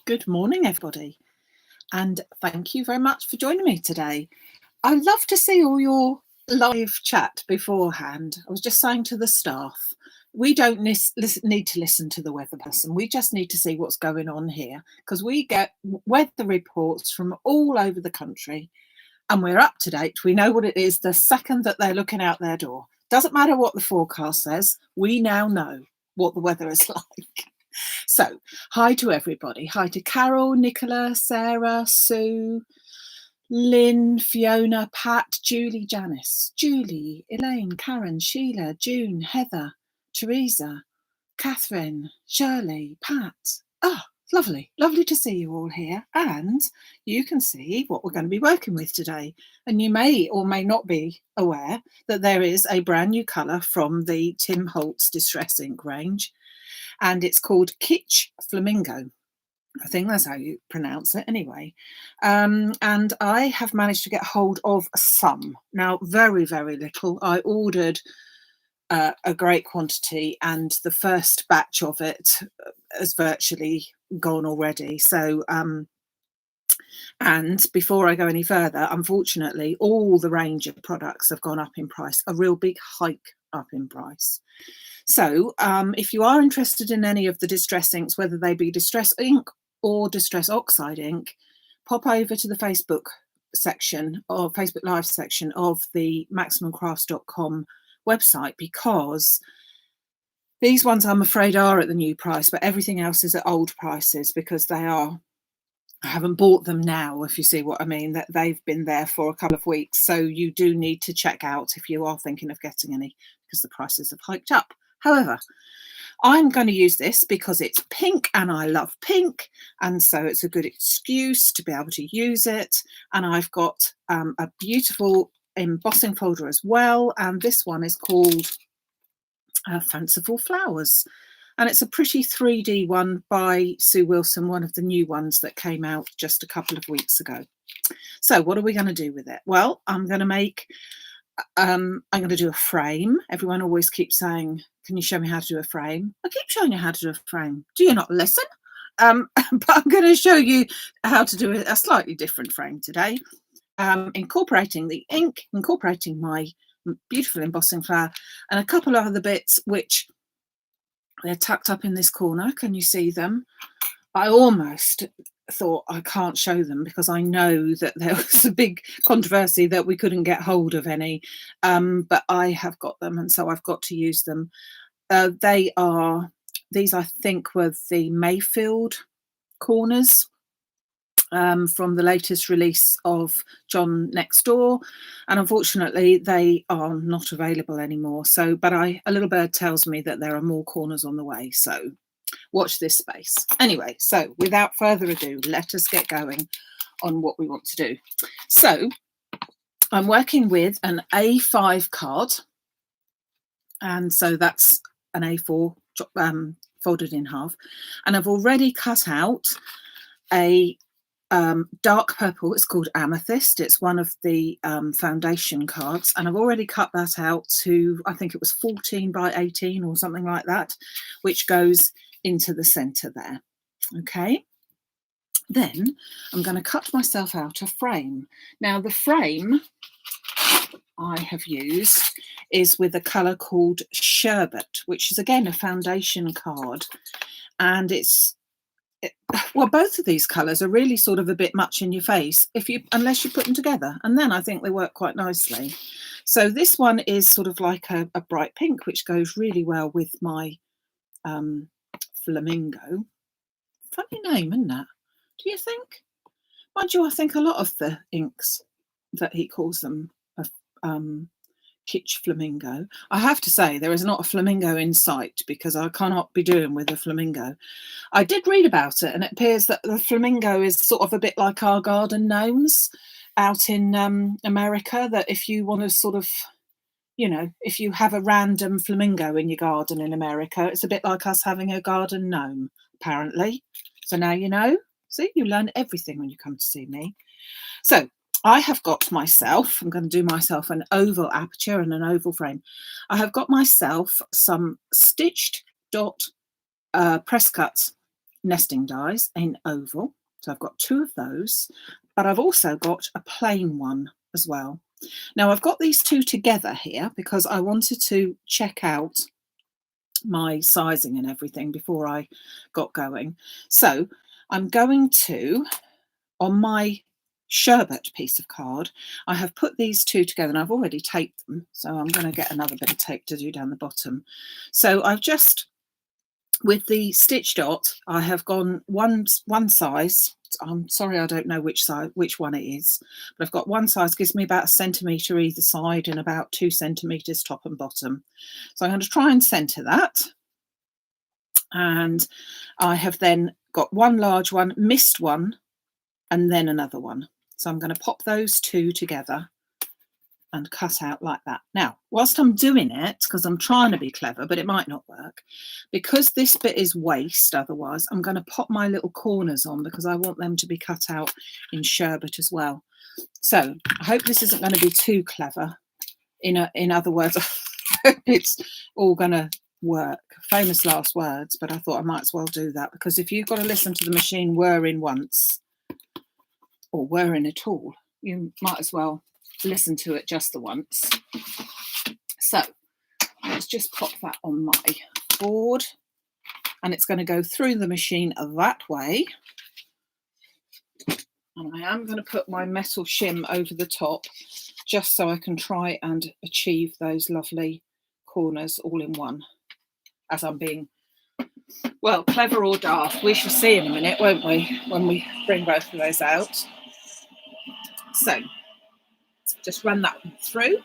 Good morning, everybody, and thank you very much for joining me today. I love to see all your live chat beforehand. I was just saying to the staff, we don't need to listen to the weather person. We just need to see what's going on here because we get weather reports from all over the country and we're up to date. We know what it is the second that they're looking out their door. Doesn't matter what the forecast says, we now know what the weather is like. So, hi to everybody. Hi to Carol, Nicola, Sarah, Sue, Lynn, Fiona, Pat, Julie, Janice, Julie, Elaine, Karen, Sheila, June, Heather, Teresa, Catherine, Shirley, Pat. Ah, lovely. Lovely to see you all here. And you can see what we're going to be working with today. And you may or may not be aware that there is a brand new colour from the Tim Holtz Distress Ink range. And it's called Kitsch Flamingo. I think that's how you pronounce it anyway. And I have managed to get hold of some. Now, very, very little. I ordered a great quantity and the first batch of it has virtually gone already. So, and before I go any further, unfortunately, all the range of products have gone up in price, a real big hike up in price. So if you are interested in any of the distress inks, whether they be distress ink or distress oxide ink, pop over to the Facebook section or Facebook Live section of the maximumcrafts.com website, because these ones I'm afraid are at the new price, but everything else is at old prices because they are. I haven't bought them now, if you see what I mean, that they've been there for a couple of weeks. So you do need to check out if you are thinking of getting any, because the prices have hiked up. However, I'm going to use this because it's pink and I love pink. And so it's a good excuse to be able to use it. And I've got a beautiful embossing folder as well. And this one is called Fanciful Flowers. And it's a pretty 3D one by Sue Wilson, one of the new ones that came out just a couple of weeks ago. So what are we going to do with it? Well, I'm going to make, I'm going to do a frame. Everyone always keeps saying, can you show me how to do a frame? I keep showing you how to do a frame. Do you not listen? But I'm going to show you how to do a slightly different frame today. Incorporating the ink, incorporating my beautiful embossing flower, and a couple of other bits which they're tucked up in this corner. Can you see them? I almost thought I can't show them because I know that there was a big controversy that we couldn't get hold of any, but I have got them and so I've got to use them. These I think were the Mayfield corners from the latest release of John Next Door, and unfortunately they are not available anymore. So, but a little bird tells me that there are more corners on the way, so watch this space. Anyway, so without further ado, let us get going on what we want to do. So I'm working with an A5 card, and so that's an A4 folded in half, and I've already cut out a dark purple. It's called Amethyst. It's one of the foundation cards, and I've already cut that out to, I think it was 14 by 18 or something like that, which goes into the center there. Okay, then I'm going to cut myself out a frame. Now the frame I have used is with a color called Sherbet, which is again a foundation card, and well, both of these colours are really sort of a bit much in your face unless you put them together, and then I think they work quite nicely. So this one is sort of like a bright pink, which goes really well with my flamingo. Funny name, isn't that? Do you think? Mind you, I think a lot of the inks that he calls them are Kitsch Flamingo. I have to say there is not a flamingo in sight because I cannot be doing with a flamingo. I did read about it and it appears that the flamingo is sort of a bit like our garden gnomes out in America, that if you want to sort of, you know, if you have a random flamingo in your garden in America, it's a bit like us having a garden gnome, apparently. So now you know. See, you learn everything when you come to see me. So I have got myself, I'm going to do myself an oval aperture and an oval frame. I have got myself some stitched dot Presscuts nesting dies in oval. So I've got 2 of those, but I've also got a plain one as well. Now I've got these 2 together here because I wanted to check out my sizing and everything before I got going. So I'm going to, on my sherbet piece of card, I have put these 2 together, and I've already taped them, so I'm going to get another bit of tape to do down the bottom. So I've just, with the stitch dot, I have gone one size. I'm sorry, I don't know which one it is, but I've got one size, gives me about 1 centimetre either side and about 2 centimetres top and bottom. So I'm going to try and centre that. And I have then got one large one, missed one, and then another one. So I'm going to pop those 2 together and cut out like that. Now, whilst I'm doing it, because I'm trying to be clever, but it might not work, because this bit is waste otherwise, I'm going to pop my little corners on because I want them to be cut out in sherbet as well. So I hope this isn't going to be too clever. In other words, I hope it's all going to work. Famous last words, but I thought I might as well do that, because if you've got to listen to the machine whirring once, or whirring at all, you might as well listen to it just the once. So let's just pop that on my board, and it's going to go through the machine that way. And I am going to put my metal shim over the top just so I can try and achieve those lovely corners all in one, as I'm being, well, clever or daft. We shall see in a minute, won't we, when we bring both of those out. So just run that one through.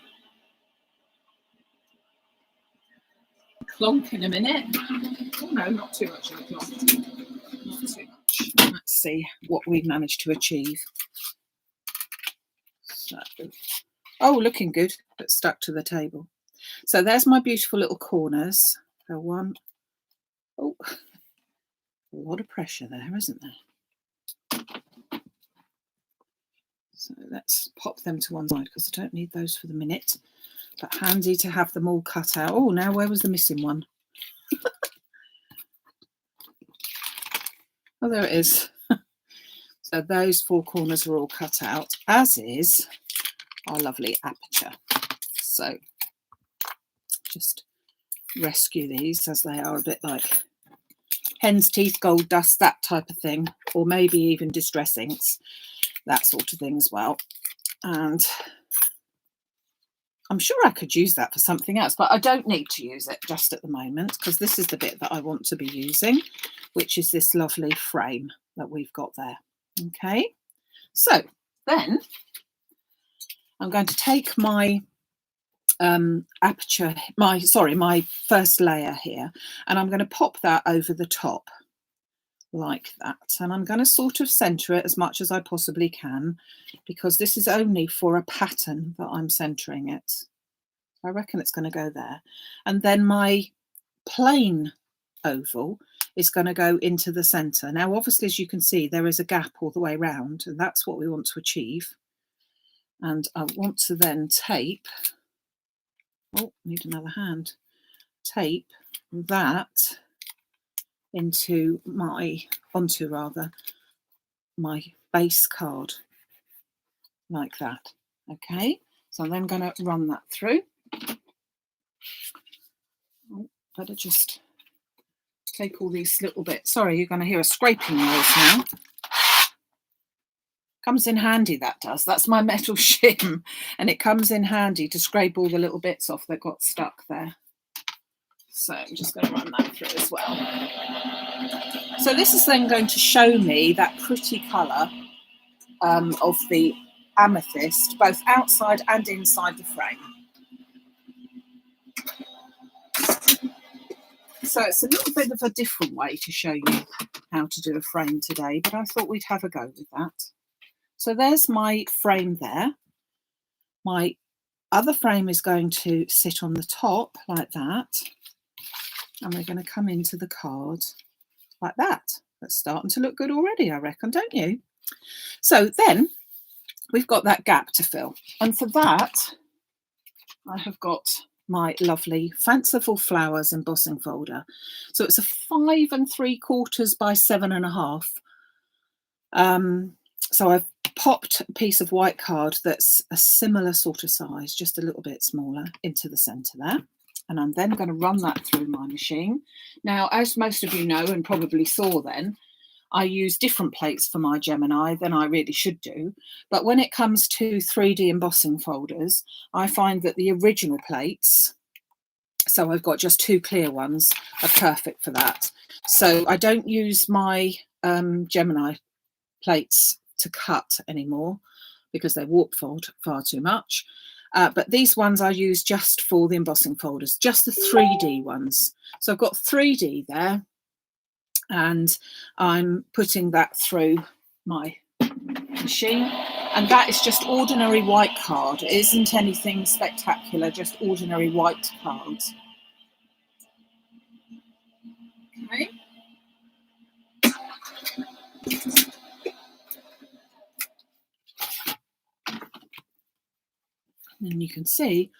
Clonk in a minute. Oh no, not too much of a clonk. Not too much. Let's see what we've managed to achieve. So, oh, looking good, but stuck to the table. So there's my beautiful little corners. So one, oh, a lot of pressure there, isn't there? So let's pop them to one side because I don't need those for the minute, but handy to have them all cut out. Oh, now where was the missing one? Oh, there it is. So those 4 corners are all cut out, as is our lovely aperture. So just rescue these, as they are a bit like hen's teeth, gold dust, that type of thing, or maybe even distress inks, that sort of thing as well. And I'm sure I could use that for something else, but I don't need to use it just at the moment, because this is the bit that I want to be using, which is this lovely frame that we've got there. Okay, so then I'm going to take my aperture, my first layer here, and I'm going to pop that over the top like that, and I'm going to sort of center it as much as I possibly can, because this is only for a pattern that I'm centering it. I reckon it's going to go there, and then my plain oval is going to go into the center. Now obviously, as you can see, there is a gap all the way around, and that's what we want to achieve. And I want to then tape, oh, need another hand, tape that onto my base card like that. Okay, so I'm then going to run that through. Oh, better just take all these little bits. Sorry, you're going to hear a scraping noise now. Comes in handy, that does. That's my metal shim, and it comes in handy to scrape all the little bits off that got stuck there. So I'm just going to run that through as well. So this is then going to show me that pretty colour of the amethyst, both outside and inside the frame. So it's a little bit of a different way to show you how to do a frame today, but I thought we'd have a go with that. So there's my frame there. My other frame is going to sit on the top like that, and we're going to come into the card like that. That's starting to look good already, I reckon, don't you? So then we've got that gap to fill, and for that I have got my lovely Fanciful Flowers embossing folder. So it's a 5 3/4 by 7.5. So I've popped a piece of white card that's a similar sort of size, just a little bit smaller, into the centre there. And I'm then going to run that through my machine. Now, as most of you know and probably saw then, I use different plates for my Gemini than I really should do. But when it comes to 3D embossing folders, I find that the original plates, so I've got just 2 clear ones, are perfect for that. So I don't use my Gemini plates to cut anymore because they warp far too much. But these ones I use just for the embossing folders, just the 3D ones. So I've got 3D there, and I'm putting that through my machine, and that is just ordinary white card. It isn't anything spectacular, just ordinary white cards. Okay. And you can see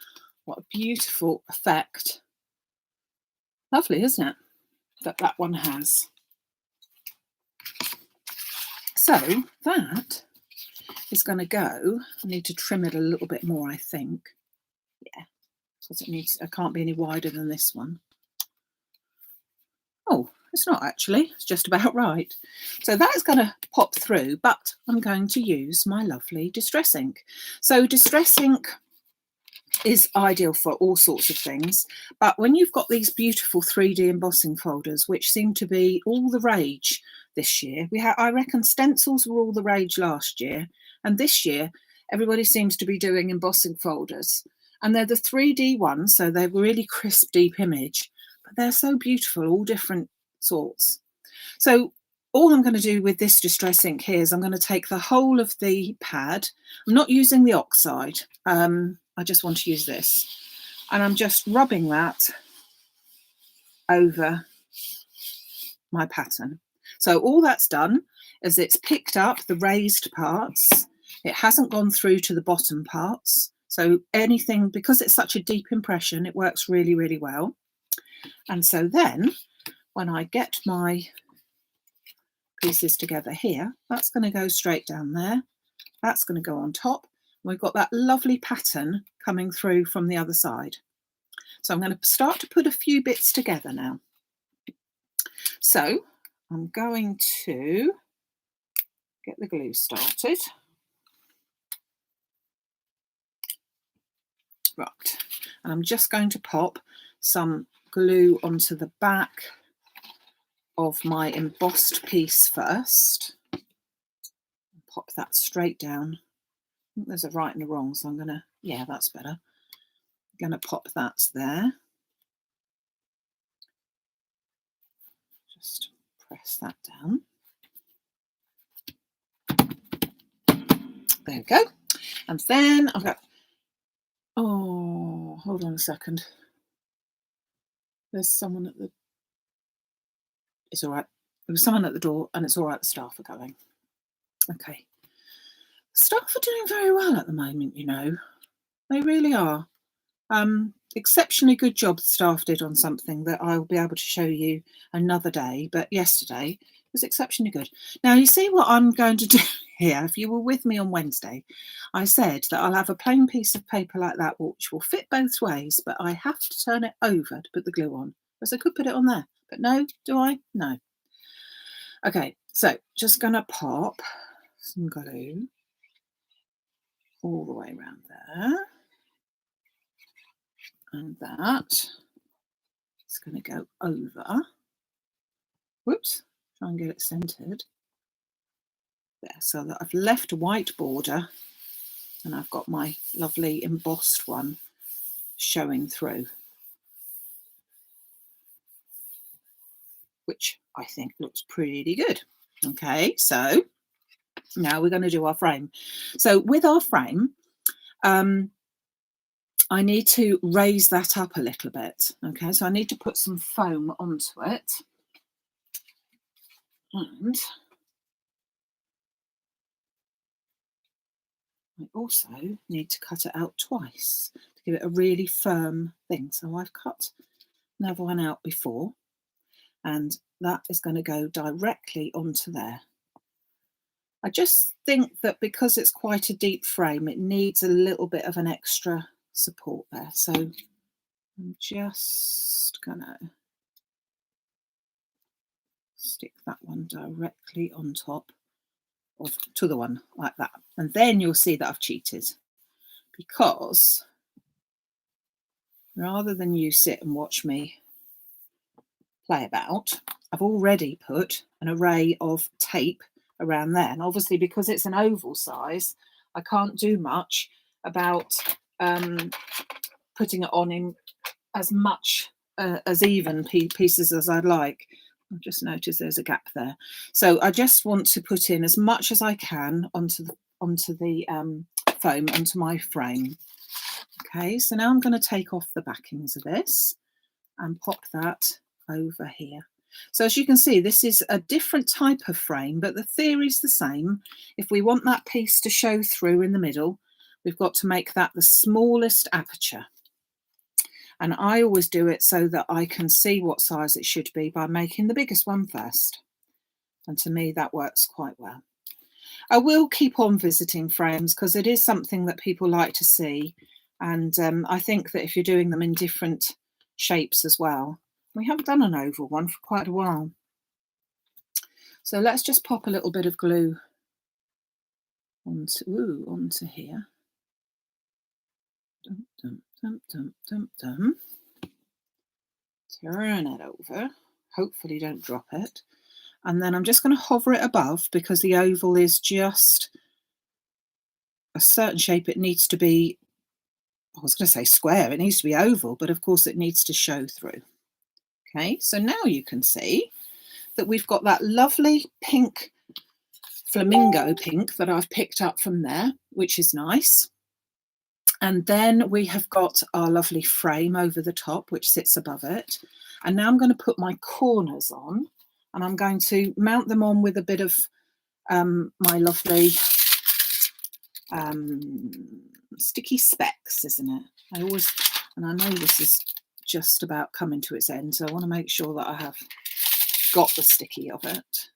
what a beautiful effect. Lovely, isn't it? That one has. So that is going to go. I need to trim it a little bit more, I think. Yeah, because it can't be any wider than this one. Oh, it's not actually. It's just about right. So that is going to pop through, but I'm going to use my lovely Distress ink. So Distress ink is ideal for all sorts of things, but when you've got these beautiful 3D embossing folders, which seem to be all the rage this year, I reckon stencils were all the rage last year, and this year everybody seems to be doing embossing folders, and they're the 3D ones, so they're really crisp, deep image, but they're so beautiful, all different sorts. So all I'm going to do with this Distress ink here is I'm going to take the whole of the pad. I'm not using the oxide. I just want to use this. And I'm just rubbing that over my pattern. So all that's done is it's picked up the raised parts. It hasn't gone through to the bottom parts. So anything, because it's such a deep impression, it works really, really well. And so then when I get my pieces together here, that's going to go straight down there. That's going to go on top. We've got that lovely pattern coming through from the other side. So I'm going to start to put a few bits together now. So I'm going to get the glue started. Right, and I'm just going to pop some glue onto the back of my embossed piece first. Pop that straight down. I think there's a right and a wrong, so I'm going to, yeah, that's better. I'm going to pop that there. Just press that down. There we go. And then I've got, oh, hold on a second. There's someone at the, it's all right. There was someone at the door, and it's all right, the staff are going. Okay. Staff are doing very well at the moment, you know. They really are. Exceptionally good job the staff did on something that I'll be able to show you another day, but yesterday was exceptionally good. Now, you see what I'm going to do here. If you were with me on Wednesday, I said that I'll have a plain piece of paper like that, which will fit both ways, but I have to turn it over to put the glue on, because I could put it on there, but no, do I? No. Okay, so just going to pop some glue all the way around there. And that is going to go over. Whoops, try and get it centered. There, so that I've left a white border and I've got my lovely embossed one showing through, which I think looks pretty good. Okay, so now we're going to do our frame. So with our frame, I need to raise that up a little bit. Okay, so I need to put some foam onto it. And I also need to cut it out twice to give it a really firm thing. So I've cut another one out before, and that is going to go directly onto there. I just think that because it's quite a deep frame, it needs a little bit of an extra support there. So I'm just gonna stick that one directly on top of to the one like that. And then you'll see that I've cheated, because rather than you sit and watch me play about, I've already put an array of tape around there. And obviously, because it's an oval size, I can't do much about putting it on in as much as even pieces as I'd like. I've just noticed there's a gap there. So I just want to put in as much as I can onto the foam, onto my frame. Okay, so now I'm going to take off the backings of this and pop that over here. So as you can see, this is a different type of frame, but the theory is the same. If we want that piece to show through in the middle, we've got to make that the smallest aperture. And I always do it so that I can see what size it should be by making the biggest one first. And to me, that works quite well. I will keep on visiting frames because it is something that people like to see. And I think that if you're doing them in different shapes as well. We haven't done an oval one for quite a while. So let's just pop a little bit of glue onto here. Dum, dum, dum, dum, dum, dum. Turn it over. Hopefully don't drop it. And then I'm just going to hover it above, because the oval is just a certain shape. It needs to be, I was going to say square, it needs to be oval, but of course it needs to show through. Okay, so now you can see that we've got that lovely pink flamingo pink that I've picked up from there, which is nice. And then we have got our lovely frame over the top, which sits above it. And now I'm going to put my corners on, and I'm going to mount them on with a bit of my lovely sticky specks, isn't it? And I know this is just about coming to its end, so I want to make sure that I have got the sticky of it.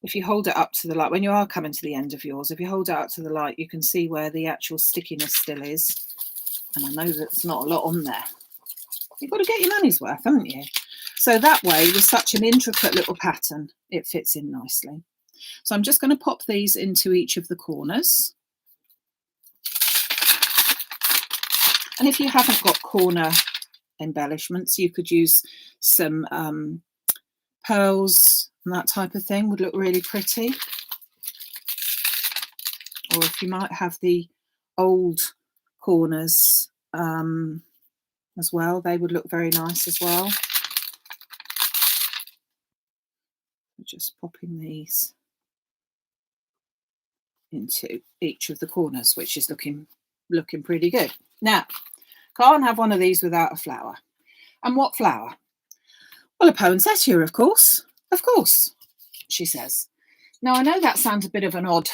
If you hold it up to the light, when you are coming to the end of yours, if you hold it up to the light, you can see where the actual stickiness still is. And I know that there's not a lot on there. You've got to get your money's worth, haven't you? So that way, with such an intricate little pattern, it fits in nicely. So I'm just going to pop these into each of the corners. And if you haven't got corner embellishments, you could use some pearls and that type of thing, would look really pretty. Or if you might have the old corners as well, they would look very nice as well. Just popping these into each of the corners, which is looking pretty good. Now, can't have one of these without a flower. And what flower? Well, a poinsettia, of course, she says. Now, I know that sounds a bit of an odd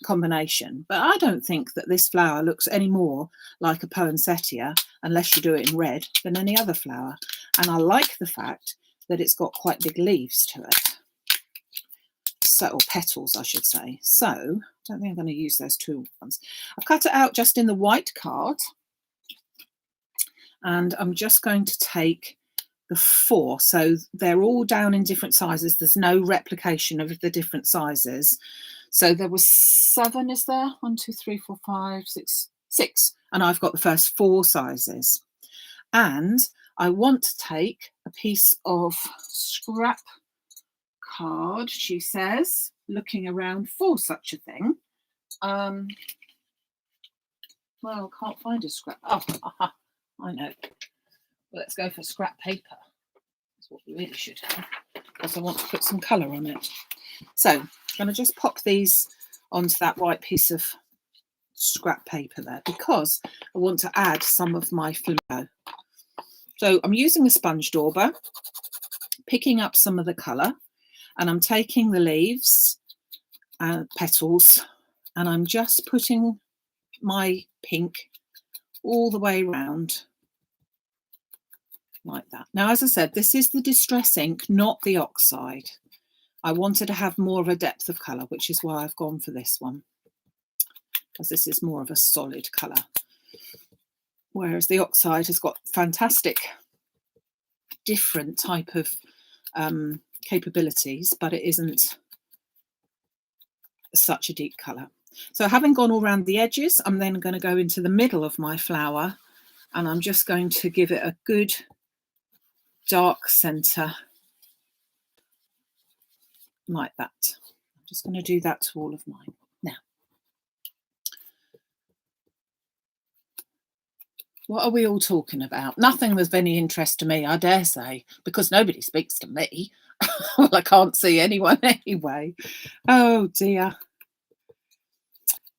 combination, but I don't think that this flower looks any more like a poinsettia, unless you do it in red, than any other flower. And I like the fact that it's got quite big leaves to it. So, or petals, I should say. So, I don't think I'm going to use those two ones. I've cut it out just in the white card. And I'm just going to take the 4. So they're all down in different sizes. There's no replication of the different sizes. So there was 7, is there? 1, 2, 3, 4, 5, 6, 6. And I've got the first 4 sizes. And I want to take a piece of scrap card, she says, looking around for such a thing. Well, I can't find a scrap. Oh, I know. Well, let's go for scrap paper. That's what we really should have, because I want to put some colour on it. So I'm going to just pop these onto that white piece of scrap paper there, because I want to add some of my flamingo. So I'm using a sponge dauber, picking up some of the colour, and I'm taking the leaves and petals, and I'm just putting my pink all the way around like that. Now, as I said, this is the Distress ink, not the oxide. I wanted to have more of a depth of colour, which is why I've gone for this one, because this is more of a solid colour. Whereas the oxide has got fantastic different type of capabilities, but it isn't such a deep colour. So having gone all around the edges, I'm then going to go into the middle of my flower, and I'm just going to give it a good dark centre like that. I'm just going to do that to all of mine. Now, what are we all talking about? Nothing of any interest to me, I dare say, because nobody speaks to me. Well, I can't see anyone anyway. Oh dear.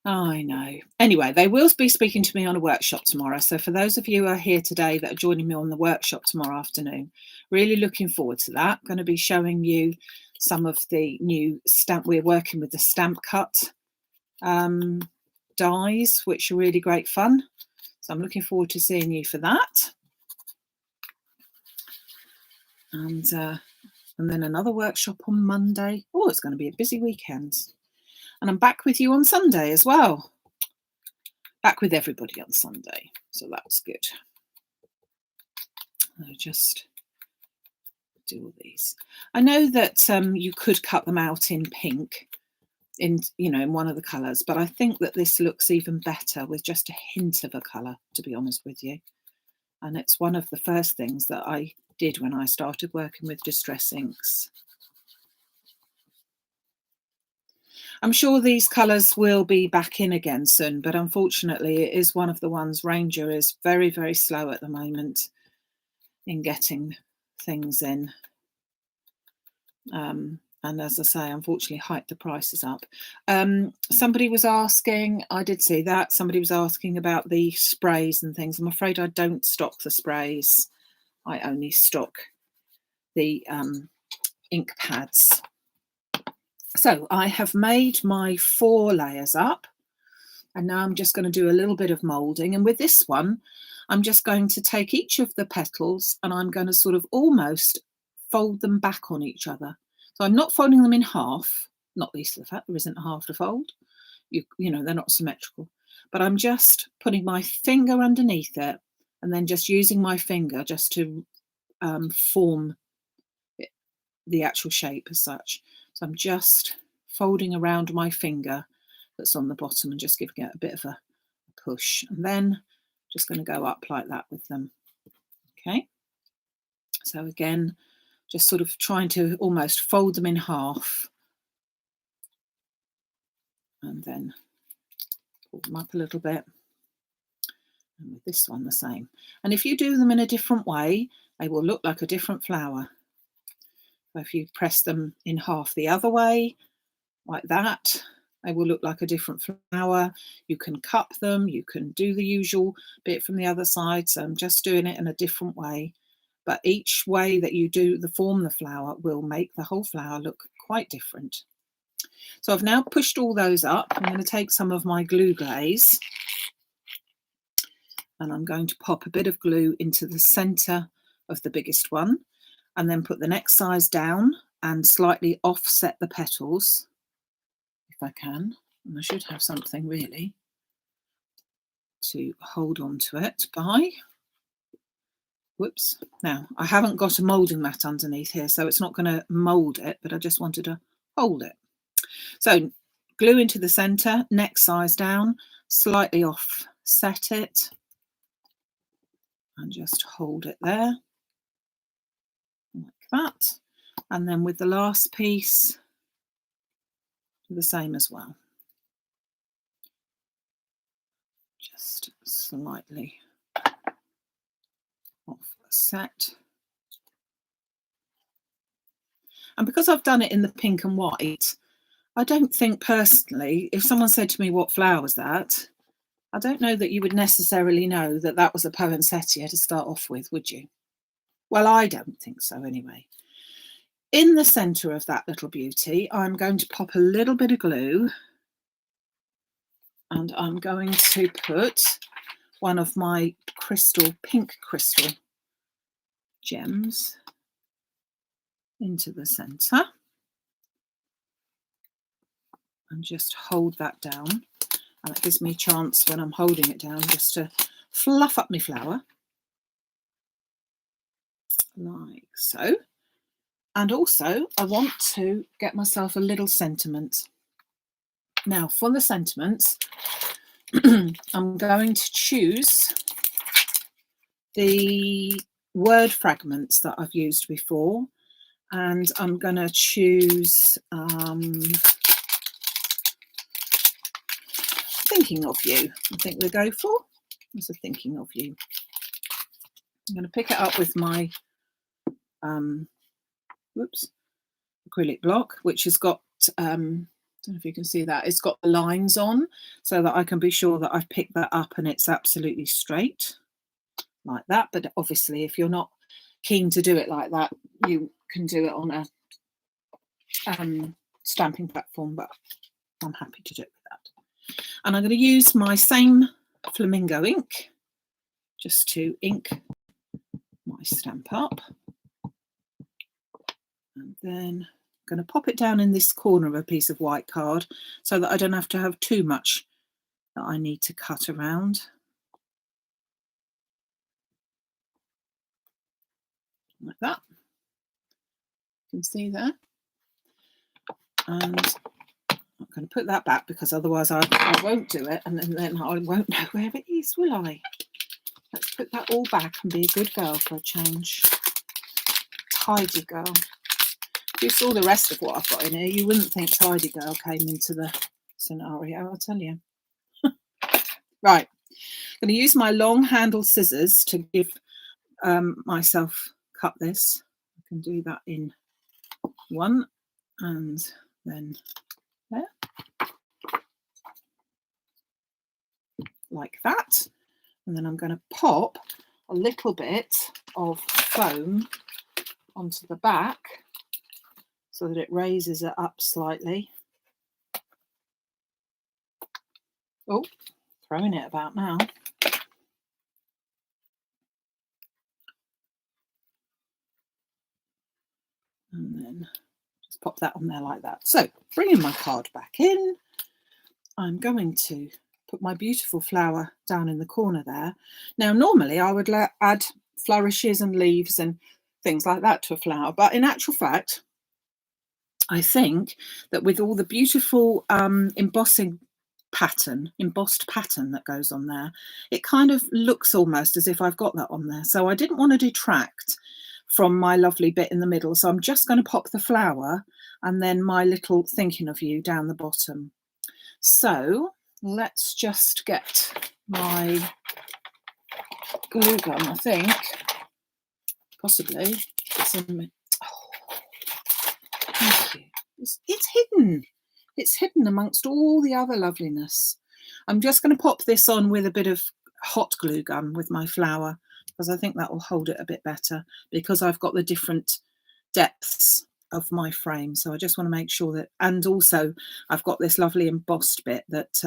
I know. Anyway, they will be speaking to me on a workshop tomorrow. So for those of you who are here today that are joining me on the workshop tomorrow afternoon, really looking forward to that. I'm going to be showing you some of the new stamp. We're working with the stamp cut dies, which are really great fun. So I'm looking forward to seeing you for that. And then another workshop on Monday. Oh, it's going to be a busy weekend. And I'm back with you on Sunday as well. Back with everybody on Sunday. So that's good. I'll just do all these. I know that you could cut them out in pink, in one of the colours, but I think that this looks even better with just a hint of a colour, to be honest with you. And it's one of the first things that I did when I started working with distress inks. I'm sure these colours will be back in again soon, but unfortunately it is one of the ones. Ranger is very, very slow at the moment in getting things in. And as I say, unfortunately, hiked the prices up. Somebody was asking, I did see that, somebody was asking about the sprays and things. I'm afraid I don't stock the sprays. I only stock the ink pads. So I have made my 4 layers up, and now I'm just going to do a little bit of moulding. And with this one, I'm just going to take each of the petals and I'm going to sort of almost fold them back on each other. So I'm not folding them in half, not least of the fact there isn't a half to fold. You know, they're not symmetrical. But I'm just putting my finger underneath it and then just using my finger just to form the actual shape as such. So I'm just folding around my finger that's on the bottom and just giving it a bit of a push, and then just going to go up like that with them. Okay, so again, just sort of trying to almost fold them in half and then pull them up a little bit. And with this one the same. And if you do them in a different way, they will look like a different flower. So if you press them in half the other way, like that, they will look like a different flower. You can cup them, you can do the usual bit from the other side. So I'm just doing it in a different way. But each way that you do form the flower will make the whole flower look quite different. So I've now pushed all those up. I'm going to take some of my glue glaze and I'm going to pop a bit of glue into the centre of the biggest one, and then put the next size down and slightly offset the petals if I can. And I should have something really to hold on to it by. Whoops. Now, I haven't got a moulding mat underneath here, so it's not going to mould it, but I just wanted to hold it. So glue into the centre, next size down, slightly offset it, and just hold it there. Like that. And then with the last piece, do the same as well. Just slightly offset. And because I've done it in the pink and white, I don't think personally, if someone said to me, what flower was that? I don't know that you would necessarily know that that was a poinsettia to start off with, would you? Well, I don't think so anyway. In the centre of that little beauty, I'm going to pop a little bit of glue, and And I'm going to put one of my pink crystal gems into the centre and just hold that down. And it gives me a chance when I'm holding it down just to fluff up my flower like so. And also I want to get myself a little sentiment. Now for the sentiments, I'm going to choose the word fragments that I've used before, and I'm going to choose Thinking of You. I think we'll go for is a Thinking of You. I'm going to pick it up with my acrylic block, which has got I don't know if you can see that, it's got the lines on so that I can be sure that I've picked that up and it's absolutely straight like that. But obviously if you're not keen to do it like that, you can do it on a stamping platform, but I'm happy to do it with that. And I'm going to use my same flamingo ink just to ink my stamp up, and then I'm going to pop it down in this corner of a piece of white card so that I don't have to have too much that I need to cut around. Like that. You can see there. And I'm going to put that back because otherwise I won't do it, and then I won't know where it is, will I? Let's put that all back and be a good girl for a change. Tidy girl. If you saw the rest of what I've got in here, you wouldn't think tidy girl came into the scenario, I'll tell you. Right, I'm going to use my long handled scissors to give myself cut this. I can do that in one and then there, like that. And then I'm going to pop a little bit of foam onto the back so that it raises it up slightly. Oh, throwing it about now. And then just pop that on there like that. So bringing my card back in, I'm going to put my beautiful flower down in the corner there. Now normally I would add flourishes and leaves and things like that to a flower, but in actual fact I think that with all the beautiful embossed pattern that goes on there, it kind of looks almost as if I've got that on there. So I didn't want to detract from my lovely bit in the middle, so I'm just going to pop the flower and then my little Thinking of You down the bottom. So let's just get my glue gun, I think, possibly. It's in, oh, thank you. It's hidden. It's hidden amongst all the other loveliness. I'm just going to pop this on with a bit of hot glue gun with my flower because I think that will hold it a bit better because I've got the different depths of my frame. So I just want to make sure that, and also I've got this lovely embossed bit that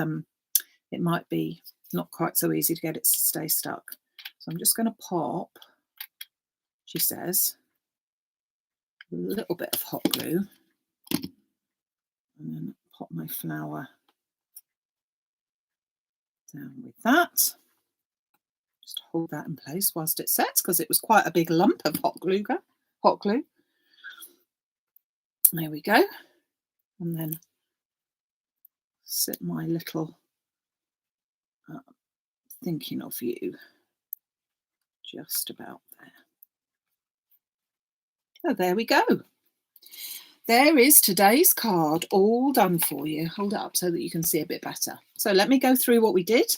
it might be not quite so easy to get it to stay stuck. So I'm just going to pop, she says, a little bit of hot glue and then pop my flower down with that. Just hold that in place whilst it sets because it was quite a big lump of hot glue. There we go. And then sit my little Thinking of You just about there. So there we go. There is today's card all done for you. Hold it up so that you can see a bit better. So let me go through what we did.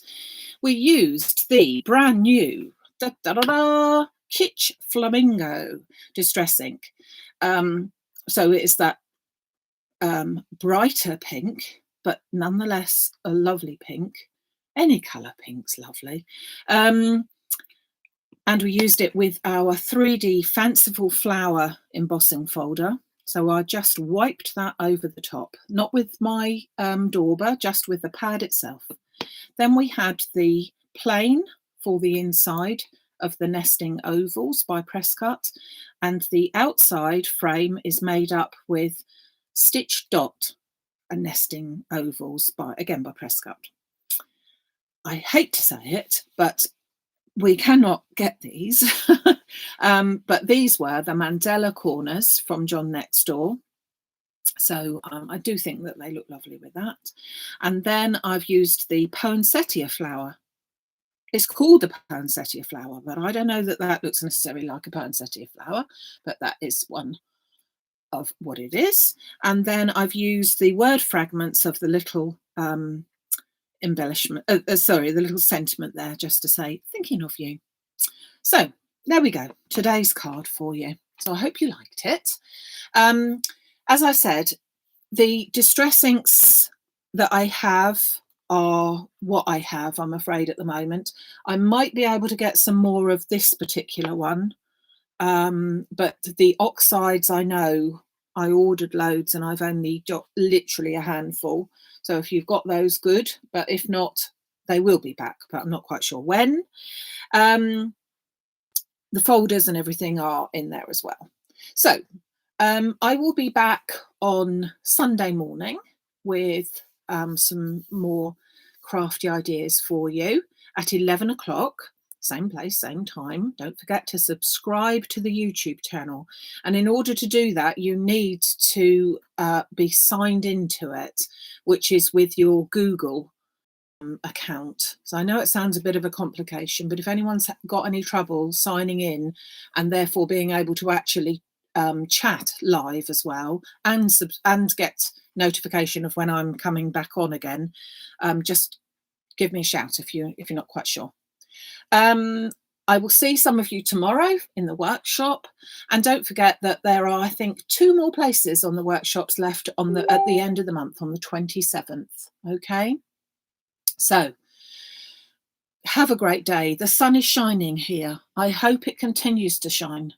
We used the brand new Kitsch Flamingo distress ink. So it's that brighter pink, but nonetheless a lovely pink. Any colour pink's lovely. And we used it with our 3D Fanciful flower embossing folder. So I just wiped that over the top, not with my dauber, just with the pad itself. Then we had the plain for the inside of the nesting ovals by Presscut, and the outside frame is made up with stitch dot and nesting ovals by Presscut. I hate to say it, but we cannot get these. But these were the Mandela corners from John Next Door. So I do think that they look lovely with that. And then I've used the poinsettia flower. It's called the poinsettia flower, but I don't know that that looks necessarily like a poinsettia flower, but that is one of what it is. And then I've used the word fragments of the little embellishment, the little sentiment there, just to say, thinking of you. So there we go, today's card for you. So I hope you liked it. As I said, the distress inks that I have are what I have, I'm afraid, at the moment. I might be able to get some more of this particular one, but the oxides, I know I ordered loads and I've only got literally a handful. So if you've got those, good, but if not, they will be back, but I'm not quite sure when. The folders and everything are in there as well. So I will be back on Sunday morning with some more crafty ideas for you at 11 o'clock, same place, same time. Don't forget to subscribe to the YouTube channel. And in order to do that, you need to be signed into it, which is with your Google account. So I know it sounds a bit of a complication, but if anyone's got any trouble signing in and therefore being able to actually chat live as well and get notification of when I'm coming back on again, just give me a shout if you're not quite sure. I will see some of you tomorrow in the workshop, and don't forget that there are, I think, 2 more places on the workshops left at the end of the month on the 27th. Okay, so have a great day. The sun is shining here. I hope it continues to shine.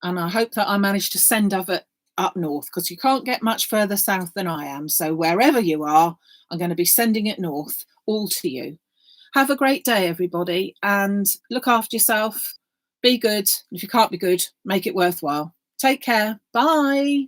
And I hope that I manage to send of it up north, because you can't get much further south than I am. So wherever you are, I'm going to be sending it north, all to you. Have a great day, everybody, and look after yourself. Be good. If you can't be good, make it worthwhile. Take care. Bye.